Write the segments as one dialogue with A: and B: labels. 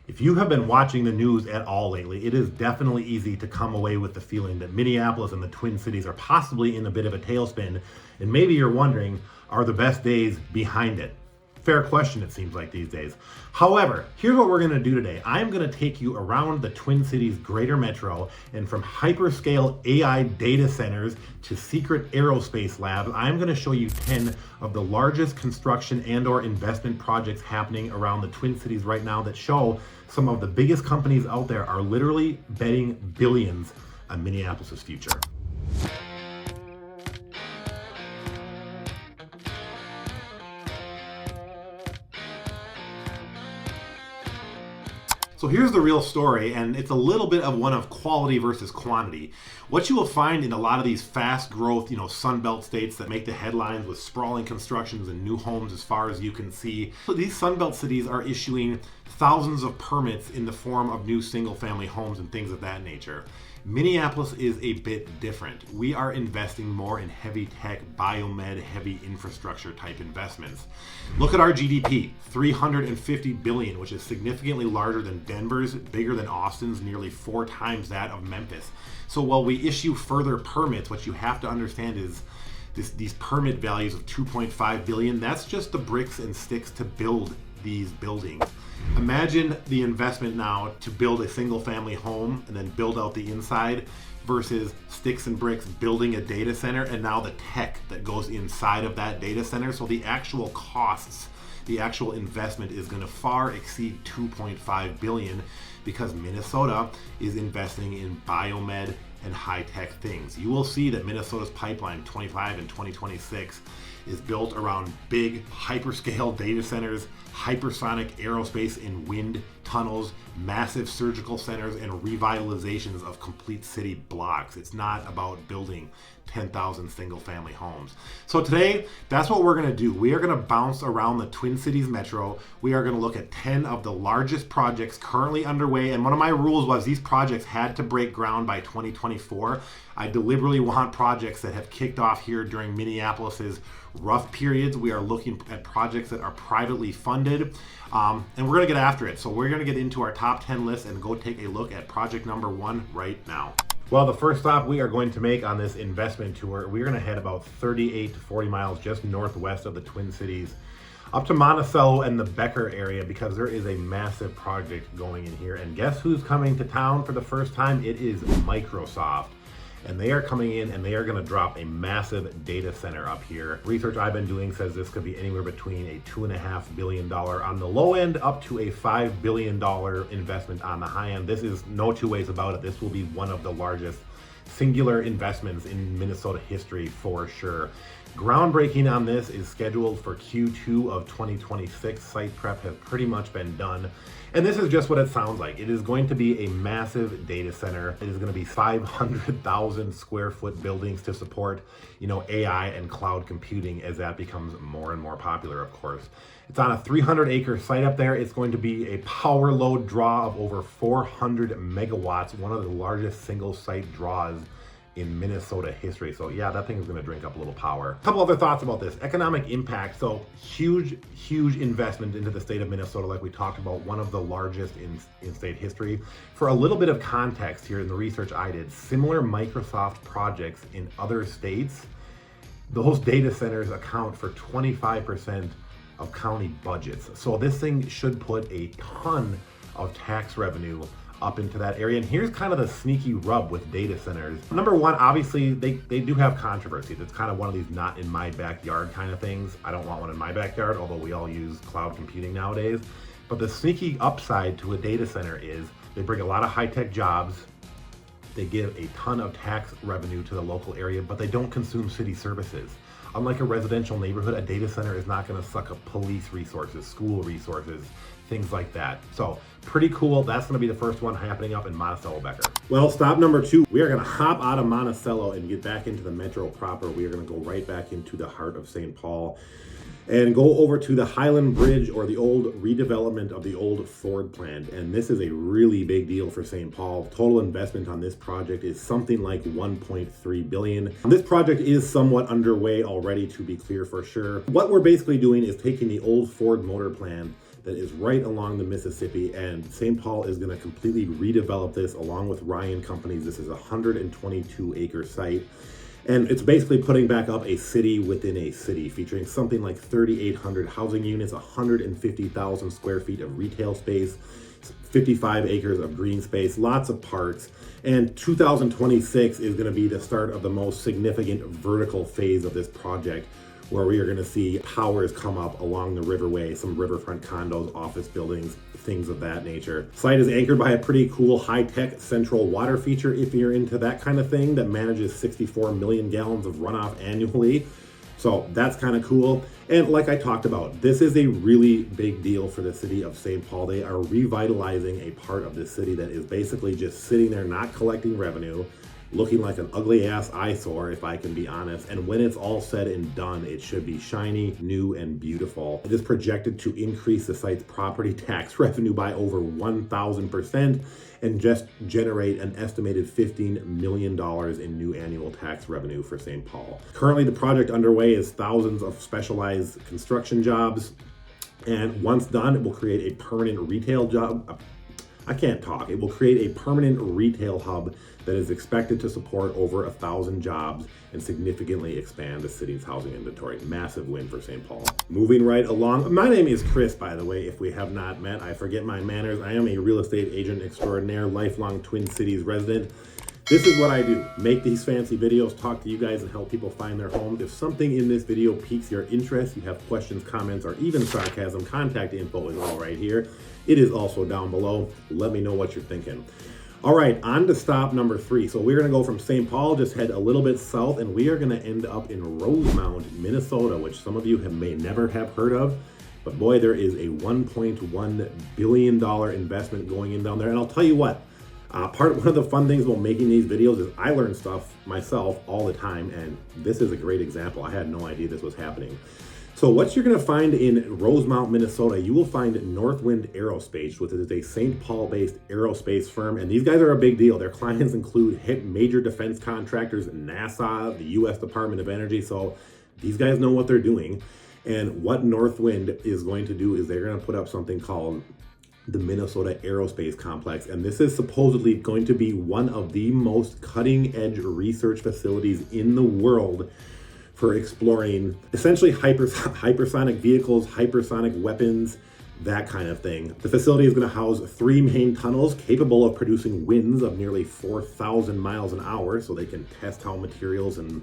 A: If you have been watching the news at all lately, it is definitely easy to come away with the feeling that Minneapolis and the Twin Cities are possibly in a bit of a tailspin, and maybe you're wondering, are the best days behind it? Fair question, it seems like these days. However, here's what we're going to do today. I'm going to take you around the Twin Cities greater metro, and from hyperscale AI data centers to secret aerospace labs, I'm going to show you 10 of the largest construction and or investment projects happening around the Twin Cities right now that show some of the biggest companies out there are literally betting billions on Minneapolis' future. So here's the real story, and it's a little bit of one of quality versus quantity. What you will find in a lot of these fast growth, Sunbelt states that make the headlines with sprawling constructions and new homes as far as you can see. So these Sunbelt cities are issuing thousands of permits in the form of new single family homes and things of that nature. Minneapolis is a bit different. We are investing more in heavy tech, biomed, heavy infrastructure type investments. Look at our GDP, $350 billion, which is significantly larger than Denver's, bigger than Austin's, nearly 4 times that of Memphis. So while we issue further permits, what you have to understand is these permit values of $2.5 billion, that's just the bricks and sticks to build these buildings. Imagine the investment now to build a single family home and then build out the inside versus sticks and bricks building a data center and now the tech that goes inside of that data center. So the actual costs, the actual investment is going to far exceed $2.5 billion because Minnesota is investing in biomed and high-tech things. You will see that Minnesota's pipeline 25 and 2026 is built around big hyperscale data centers, hypersonic aerospace and wind tunnels, massive surgical centers, and revitalizations of complete city blocks. It's not about building 10,000 single family homes. So today, that's what we're going to do. We are going to bounce around the Twin Cities metro. We are going to look at 10 of the largest projects currently underway. And one of my rules was these projects had to break ground by 2024. I deliberately want projects that have kicked off here during Minneapolis's rough periods. We are looking at projects that are privately funded, and we're going to get after it. So we're going to get into our top 10 list and go take a look at project number 1 right now. Well, the first stop we are going to make on this investment tour, we're going to head about 38 to 40 miles just northwest of the Twin Cities up to Monticello and the Becker area because there is a massive project going in here. And guess who's coming to town for the first time? It is Microsoft. And they are coming in and they are going to drop a massive data center up here. Research I've been doing says this could be anywhere between a $2.5 billion on the low end up to a $5 billion investment on the high end. This is no two ways about it. This will be one of the largest singular investments in Minnesota history for sure. Groundbreaking on this is scheduled for Q2 of 2026. Site prep has pretty much been done. And this is just what it sounds like. It is going to be a massive data center. It is going to be 500,000 square foot buildings to support, AI and cloud computing as that becomes more and more popular, of course. It's on a 300-acre site up there. It's going to be a power load draw of over 400 megawatts, one of the largest single site draws in Minnesota history. So yeah, that thing is going to drink up a little power. A couple other thoughts about this. Economic impact. So huge investment into the state of Minnesota, like we talked about, one of the largest in state history. For a little bit of context here in the research I did, similar Microsoft projects in other states, those data centers account for 25% of county budgets. So this thing should put a ton of tax revenue up into that area. And here's kind of the sneaky rub with data centers. Number one, obviously they do have controversies. It's kind of one of these not in my backyard kind of things. I don't want one in my backyard, although we all use cloud computing nowadays. But the sneaky upside to a data center is they bring a lot of high-tech jobs. They give a ton of tax revenue to the local area, but they don't consume city services. Unlike a residential neighborhood, a data center is not going to suck up police resources, school resources, things like that. So pretty cool. That's going to be the first one happening up in Monticello, Becker. Well, stop number 2. We are going to hop out of Monticello and get back into the metro proper. We are going to go right back into the heart of St. Paul and go over to the Highland Bridge, or the old redevelopment of the old Ford plant. And this is a really big deal for St. Paul. Total investment on this project is something like $1.3 billion. This project is somewhat underway already, to be clear for sure. What we're basically doing is taking the old Ford motor plant, that is right along the Mississippi, and St. Paul is going to completely redevelop this along with Ryan Companies. This is a 122-acre site, and it's basically putting back up a city within a city, featuring something like 3,800 housing units, 150,000 square feet of retail space, 55 acres of green space, lots of parks. And 2026 is going to be the start of the most significant vertical phase of this project, where we are going to see towers come up along the riverway, some riverfront condos, office buildings, things of that nature. Site is anchored by a pretty cool high-tech central water feature, if you're into that kind of thing, that manages 64 million gallons of runoff annually. So that's kind of cool. And like I talked about, this is a really big deal for the city of St. Paul. They are revitalizing a part of this city that is basically just sitting there not collecting revenue, looking like an ugly ass eyesore, if I can be honest. And when it's all said and done, it should be shiny, new, and beautiful. It is projected to increase the site's property tax revenue by over 1,000% and just generate an estimated $15 million in new annual tax revenue for St. Paul. Currently, the project underway is thousands of specialized construction jobs, and once done, it will create a permanent retail job. I can't talk. It will create a permanent retail hub that is expected to support over 1,000 jobs and significantly expand the city's housing inventory. Massive win for St. Paul. Moving right along. My name is Chris, by the way, if we have not met. I forget my manners. I am a real estate agent extraordinaire, lifelong Twin Cities resident. This is what I do. Make these fancy videos, talk to you guys, and help people find their homes. If something in this video piques your interest, you have questions, comments, or even sarcasm, contact info is all right here. It is also down below. Let me know what you're thinking. All right, on to stop number 3. So we're gonna go from St. Paul, just head a little bit south, and we are gonna end up in Rosemount, Minnesota, which some of you may never have heard of. But boy, there is a $1.1 billion investment going in down there. And I'll tell you what, one of the fun things about making these videos is I learn stuff myself all the time, and this is a great example. I had no idea this was happening. So what you're going to find in Rosemount, Minnesota, you will find Northwind Aerospace, which is a St. Paul-based aerospace firm, and these guys are a big deal. Their clients include major defense contractors, NASA, the U.S. Department of Energy, so these guys know what they're doing. And what Northwind is going to do is they're going to put up something called the Minnesota Aerospace Complex, and this is supposedly going to be one of the most cutting-edge research facilities in the world for exploring essentially hypersonic vehicles, hypersonic weapons, that kind of thing. The facility is going to house 3 main tunnels capable of producing winds of nearly 4,000 miles an hour, so they can test how materials and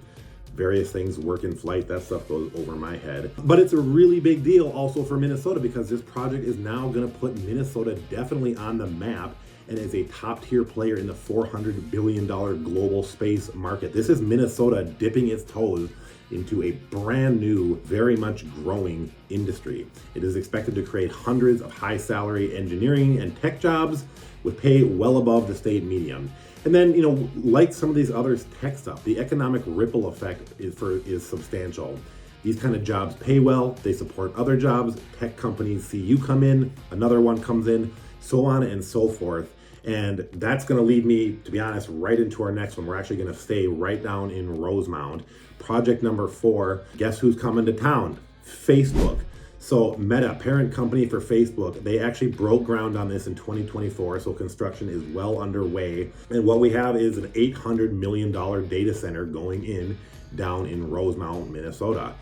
A: various things work in flight. That stuff goes over my head. But it's a really big deal also for Minnesota, because this project is now going to put Minnesota definitely on the map and is a top-tier player in the $400 billion global space market. This is Minnesota dipping its toes into a brand new, very much growing industry. It is expected to create hundreds of high-salary engineering and tech jobs with pay well above the state median. And then, like some of these other tech stuff, the economic ripple effect is substantial. These kind of jobs pay well, they support other jobs, tech companies see you come in, another one comes in, so on and so forth. And that's gonna lead me, to be honest, right into our next one. We're actually gonna stay right down in Rosemount. Project number 4, guess who's coming to town? Facebook. So Meta, parent company for Facebook, they actually broke ground on this in 2024, so construction is well underway. And what we have is an $800 million data center going in down in Rosemount, Minnesota.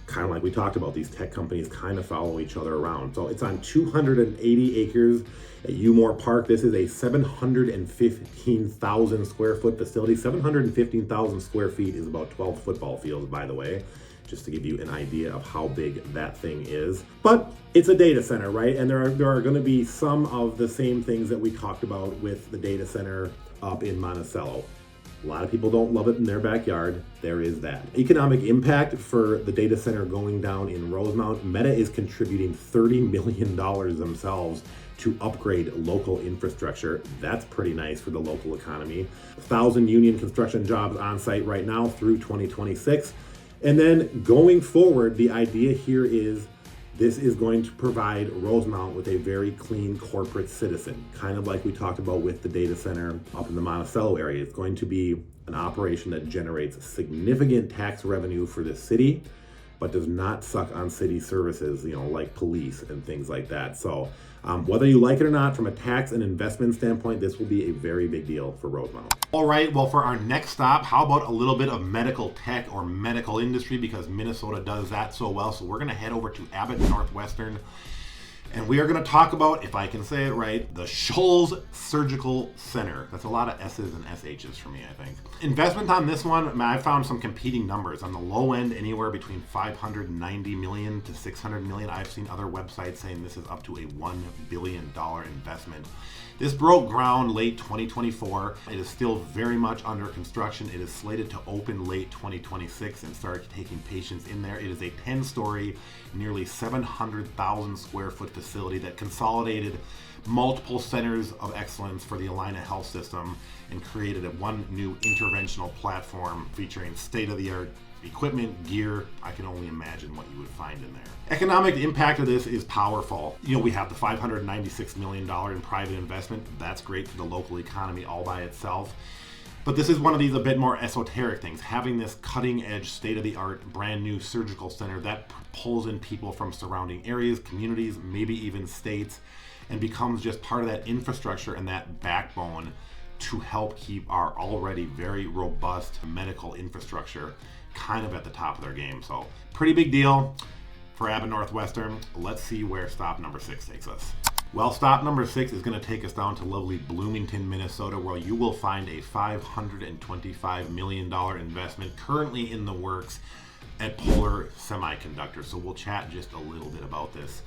A: Kind of like we talked about, these tech companies kind of follow each other around. So it's on 280 acres at Umore Park. This is a 715,000 square foot facility. 715,000 square feet is about 12 football fields, by the way, just to give you an idea of how big that thing is. But it's a data center, right? And there are going to be some of the same things that we talked about with the data center up in Monticello. A lot of people don't love it in their backyard. There is that. Economic impact for the data center going down in Rosemount. Meta is contributing $30 million themselves to upgrade local infrastructure. That's pretty nice for the local economy. 1,000 union construction jobs on site right now through 2026. And then going forward, the idea here is this is going to provide Rosemount with a very clean corporate citizen, kind of like we talked about with the data center up in the Monticello area. It's going to be an operation that generates significant tax revenue for the city, but does not suck on city services, like police and things like that. So whether you like it or not, from a tax and investment standpoint, this will be a very big deal for Rosemount. All right, well, for our next stop, how about a little bit of medical tech or medical industry, because Minnesota does that so well. So we're going to head over to Abbott Northwestern, and we are going to talk about, if I can say it right, the Schulze Surgical Center. That's a lot of S's and SH's for me, I think. Investment on this one, I found some competing numbers. On the low end, anywhere between $590 million to $600 million. I've seen other websites saying this is up to a $1 billion investment. This broke ground late 2024. It is still very much under construction. It is slated to open late 2026 and start taking patients in there. It is a 10-story, nearly 700,000 square foot facility that consolidated multiple centers of excellence for the Allina Health System and created one new interventional platform featuring state-of-the-art equipment, gear. I can only imagine what you would find in there. Economic impact of this is powerful. We have the $596 million in private investment. That's great for the local economy all by itself. But this is one of these a bit more esoteric things. Having this cutting edge, state-of-the-art, brand new surgical center that pulls in people from surrounding areas, communities, maybe even states, and becomes just part of that infrastructure and that backbone to help keep our already very robust medical infrastructure kind of at the top of their game. So pretty big deal for Abbott Northwestern. Let's see where stop number 6 takes us. Well, stop number 6 is going to take us down to lovely Bloomington, Minnesota, where you will find a $525 million investment currently in the works at Polar Semiconductor. So we'll chat just a little bit about this.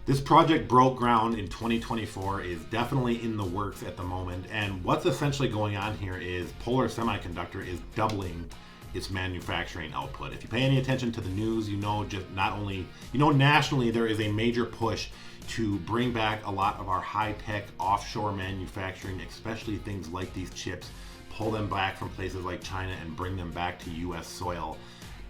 A: This project broke ground in 2024, is definitely in the works at the moment. And what's essentially going on here is Polar Semiconductor is doubling its manufacturing output. If you pay any attention to the news, nationally there is a major push to bring back a lot of our high-tech offshore manufacturing, especially things like these chips, pull them back from places like China and bring them back to US soil.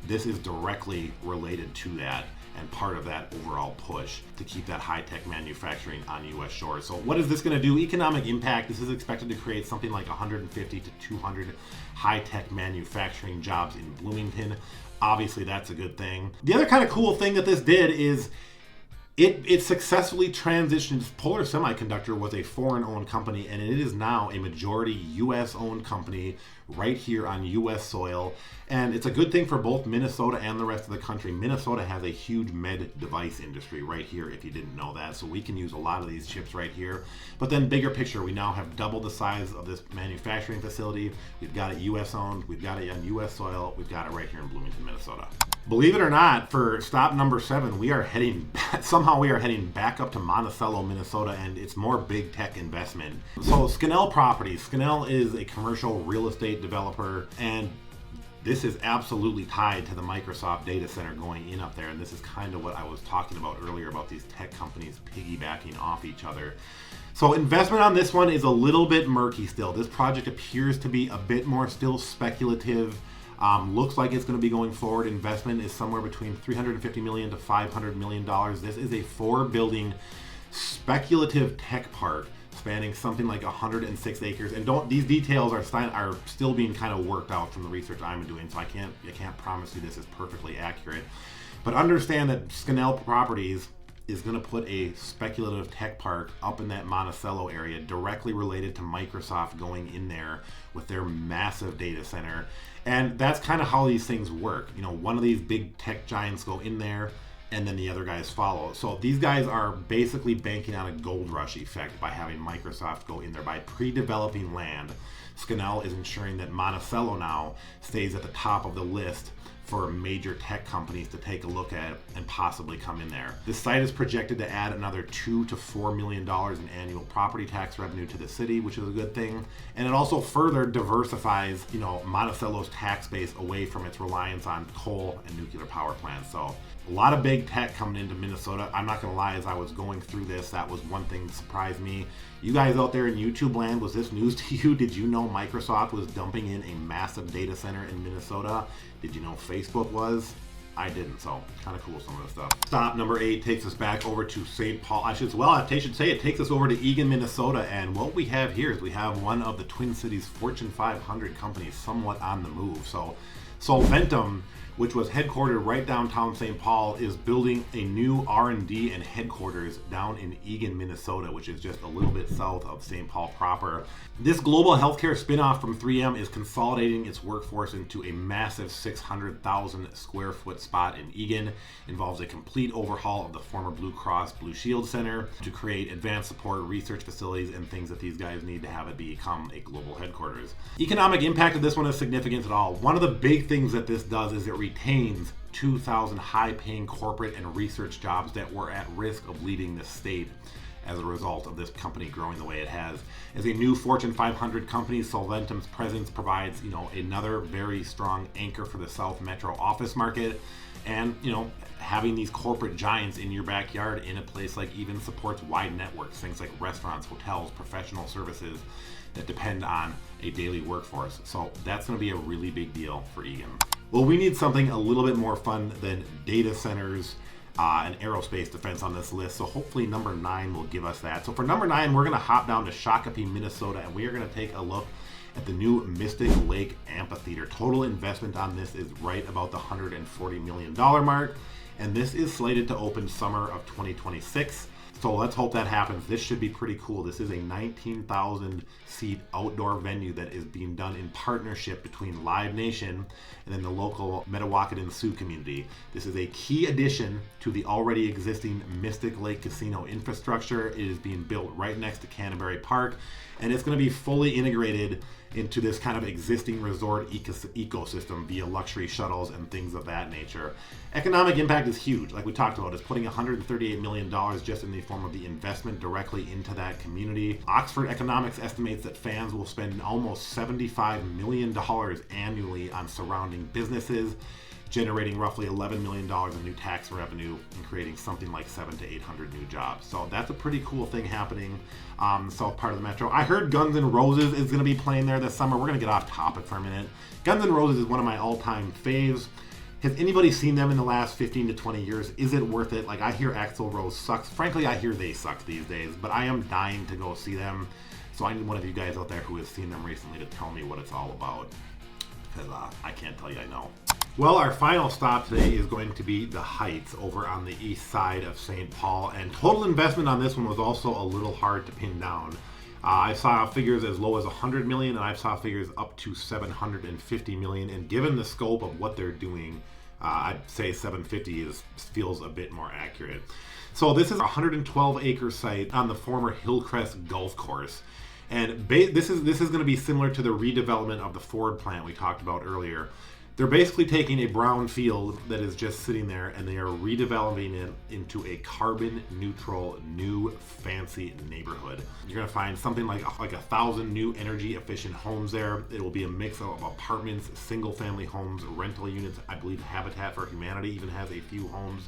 A: This is directly related to that and part of that overall push to keep that high-tech manufacturing on US shores. So what is this going to do? Economic impact, this is expected to create something like 150 to 200 high-tech manufacturing jobs in Bloomington. Obviously, that's a good thing. The other kind of cool thing that this did is it successfully transitioned. Polar Semiconductor was a foreign-owned company, and it is now a majority US-owned company right here on US soil. And it's a good thing for both Minnesota and the rest of the country. Minnesota has a huge med device industry right here, if you didn't know that. So we can use a lot of these chips right here. But then bigger picture, we now have double the size of this manufacturing facility. We've got it US-owned. We've got it on US soil. We've got it right here in Bloomington, Minnesota. Believe it or not, for stop number 7, we are heading back up to Monticello, Minnesota, and it's more big tech investment. So Scannell Properties. Scannell is a commercial real estate developer, and this is absolutely tied to the Microsoft data center going in up there. And this is kind of what I was talking about earlier about these tech companies piggybacking off each other. So investment on this one is a little bit murky still. This project appears to be a bit more still speculative. Looks like it's going to be going forward. Investment is somewhere between $350 million to $500 million. This is a 4-building speculative tech park spanning something like 106 acres. And these details are still being kind of worked out from the research I'm doing, so I can't promise you this is perfectly accurate. But understand that Scannell Properties is going to put a speculative tech park up in that Monticello area directly related to Microsoft going in there with their massive data center. And that's kind of how these things work. One of these big tech giants go in there and then the other guys follow. So these guys are basically banking on a gold rush effect by having Microsoft go in there. By pre-developing land, Scannell is ensuring that Monticello now stays at the top of the list for major tech companies to take a look at and possibly come in there. This site is projected to add another $2 to $4 million in annual property tax revenue to the city, which is a good thing. And it also further diversifies, Monticello's tax base away from its reliance on coal and nuclear power plants. So a lot of big tech coming into Minnesota. I'm not gonna lie, as I was going through this, that was one thing that surprised me. You guys out there in YouTube land, was this news to you? Did you know Microsoft was dumping in a massive data center in Minnesota? Did you know Facebook was? I didn't, so kind of cool some of the stuff. Stop number 8 takes us back over to St. Paul. I should say it takes us over to Eagan, Minnesota, and what we have here is we have one of the Twin Cities Fortune 500 companies somewhat on the move. So Solventum which was headquartered right downtown St. Paul, is building a new R&D and headquarters down in Eagan, Minnesota, which is just a little bit south of St. Paul proper. This global healthcare spinoff from 3M is consolidating its workforce into a massive 600,000 square foot spot in Eagan. Involves a complete overhaul of the former Blue Cross Blue Shield Center to create advanced support, research facilities, and things that these guys need to have it become a global headquarters. Economic impact of this one is significant at all. One of the big things that this does is it retains 2,000 high-paying corporate and research jobs that were at risk of leaving the state as a result of this company growing the way it has. As a new Fortune 500 company, Solventum's presence provides, another very strong anchor for the South Metro office market. And, having these corporate giants in your backyard in a place like even supports wide networks, things like restaurants, hotels, professional services that depend on a daily workforce. So that's going to be a really big deal for Eagan. Well, we need something a little bit more fun than data centers and aerospace defense on this list. So hopefully number 9 will give us that. So for number 9, we're going to hop down to Shakopee, Minnesota, and we are going to take a look at the new Mystic Lake Amphitheater. Total investment on this is right about the $140 million mark, and this is slated to open summer of 2026. So let's hope that happens. This should be pretty cool. This is a 19,000 seat outdoor venue that is being done in partnership between Live Nation and then the local Metawakan Sioux community. This is a key addition to the already existing Mystic Lake Casino infrastructure. It is being built right next to Canterbury Park, and it's going to be fully integrated into this kind of existing resort ecosystem via luxury shuttles and things of that nature. Economic impact is huge. Like we talked about, it's putting $138 million just in the form of the investment directly into that community. Oxford Economics estimates that fans will spend almost $75 million annually on surrounding businesses, generating roughly $11 million in new tax revenue and creating something like 700 to 800 new jobs. So that's a pretty cool thing happening south part of the metro. I heard Guns N' Roses is going to be playing there this summer. We're going to get off topic for a minute. Guns N' Roses is one of my all-time faves. Has anybody seen them in the last 15 to 20 years? Is it worth it? Like, I hear Axl Rose sucks. Frankly, I hear they suck these days, but I am dying to go see them. So I need one of you guys out there who has seen them recently to tell me what it's all about, because I can't tell you I know. Well, our final stop today is going to be the Heights over on the east side of St. Paul, and total investment on this one was also a little hard to pin down. I saw figures as low as $100 million, and I saw figures up to $750 million, and given the scope of what they're doing, I'd say 750 feels a bit more accurate. So this is a 112-acre site on the former Hillcrest Golf Course. And this is going to be similar to the redevelopment of the Ford plant we talked about earlier. They're basically taking a brown field that is just sitting there, and they are redeveloping it into a carbon neutral, new, fancy neighborhood. You're going to find something like 1,000 new energy efficient homes there. It will be a mix of apartments, single family homes, rental units. I believe Habitat for Humanity even has a few homes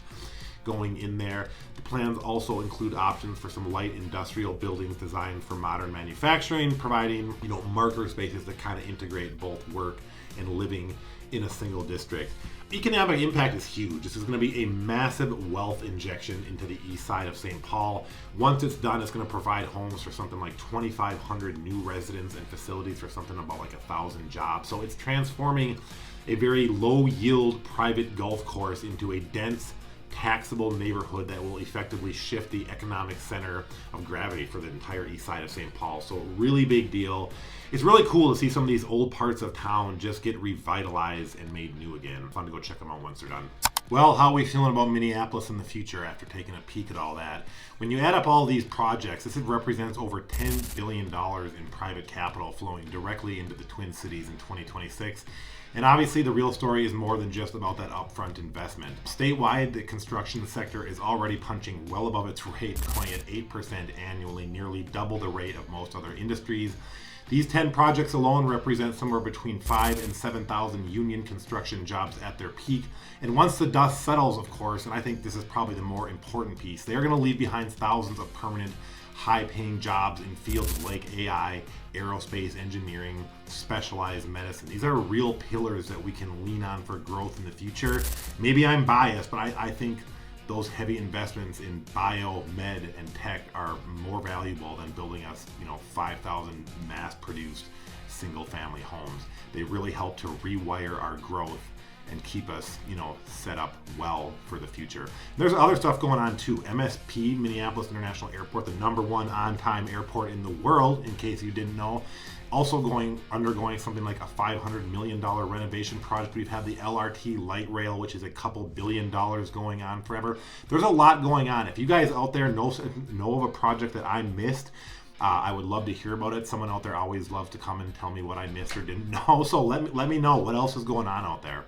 A: going in there. The plans also include options for some light industrial buildings designed for modern manufacturing, providing marker spaces that kind of integrate both work and living in a single district. Economic impact is huge. This is going to be a massive wealth injection into the east side of St. Paul. Once it's done, it's going to provide homes for something like 2,500 new residents and facilities for something about 1,000 jobs. So it's transforming a very low yield private golf course into a dense, taxable neighborhood that will effectively shift the economic center of gravity for the entire east side of St. Paul. So really big deal. It's really cool to see some of these old parts of town just get revitalized and made new again. Fun to go check them out once they're done. Well, how are we feeling about Minneapolis in the future after taking a peek at all that? When you add up all these projects, this represents over $10 billion in private capital flowing directly into the Twin Cities in 2026. And obviously the real story is more than just about that upfront investment. Statewide, the construction sector is already punching well above its rate, growing at 8% annually, nearly double the rate of most other industries. These 10 projects alone represent somewhere between 5,000 and 7,000 union construction jobs at their peak. And once the dust settles, of course, and I think this is probably the more important piece, they're going to leave behind thousands of permanent, high-paying jobs in fields like AI, aerospace engineering, specialized medicine. These are real pillars that we can lean on for growth in the future. Maybe I'm biased, but I think those heavy investments in bio, med, and tech are more valuable than building us, 5,000 mass-produced single-family homes. They really help to rewire our growth and keep us, set up well for the future. There's other stuff going on too. MSP, Minneapolis International Airport, the #1 on-time airport in the world, in case you didn't know, also undergoing something like a $500 million renovation project. We've had the LRT light rail, which is a couple $2 billion going on forever. There's a lot going on. If you guys out there know of a project that I missed, I would love to hear about it. Someone out there always loves to come and tell me what I missed or didn't know. So let me know what else is going on out there.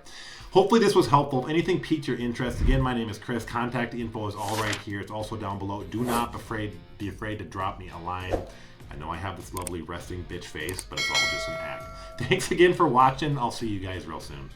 A: Hopefully this was helpful. If anything piqued your interest, again, my name is Chris. Contact info is all right here. It's also down below. Do not be afraid to drop me a line. I know I have this lovely resting bitch face, but it's all just an act. Thanks again for watching. I'll see you guys real soon.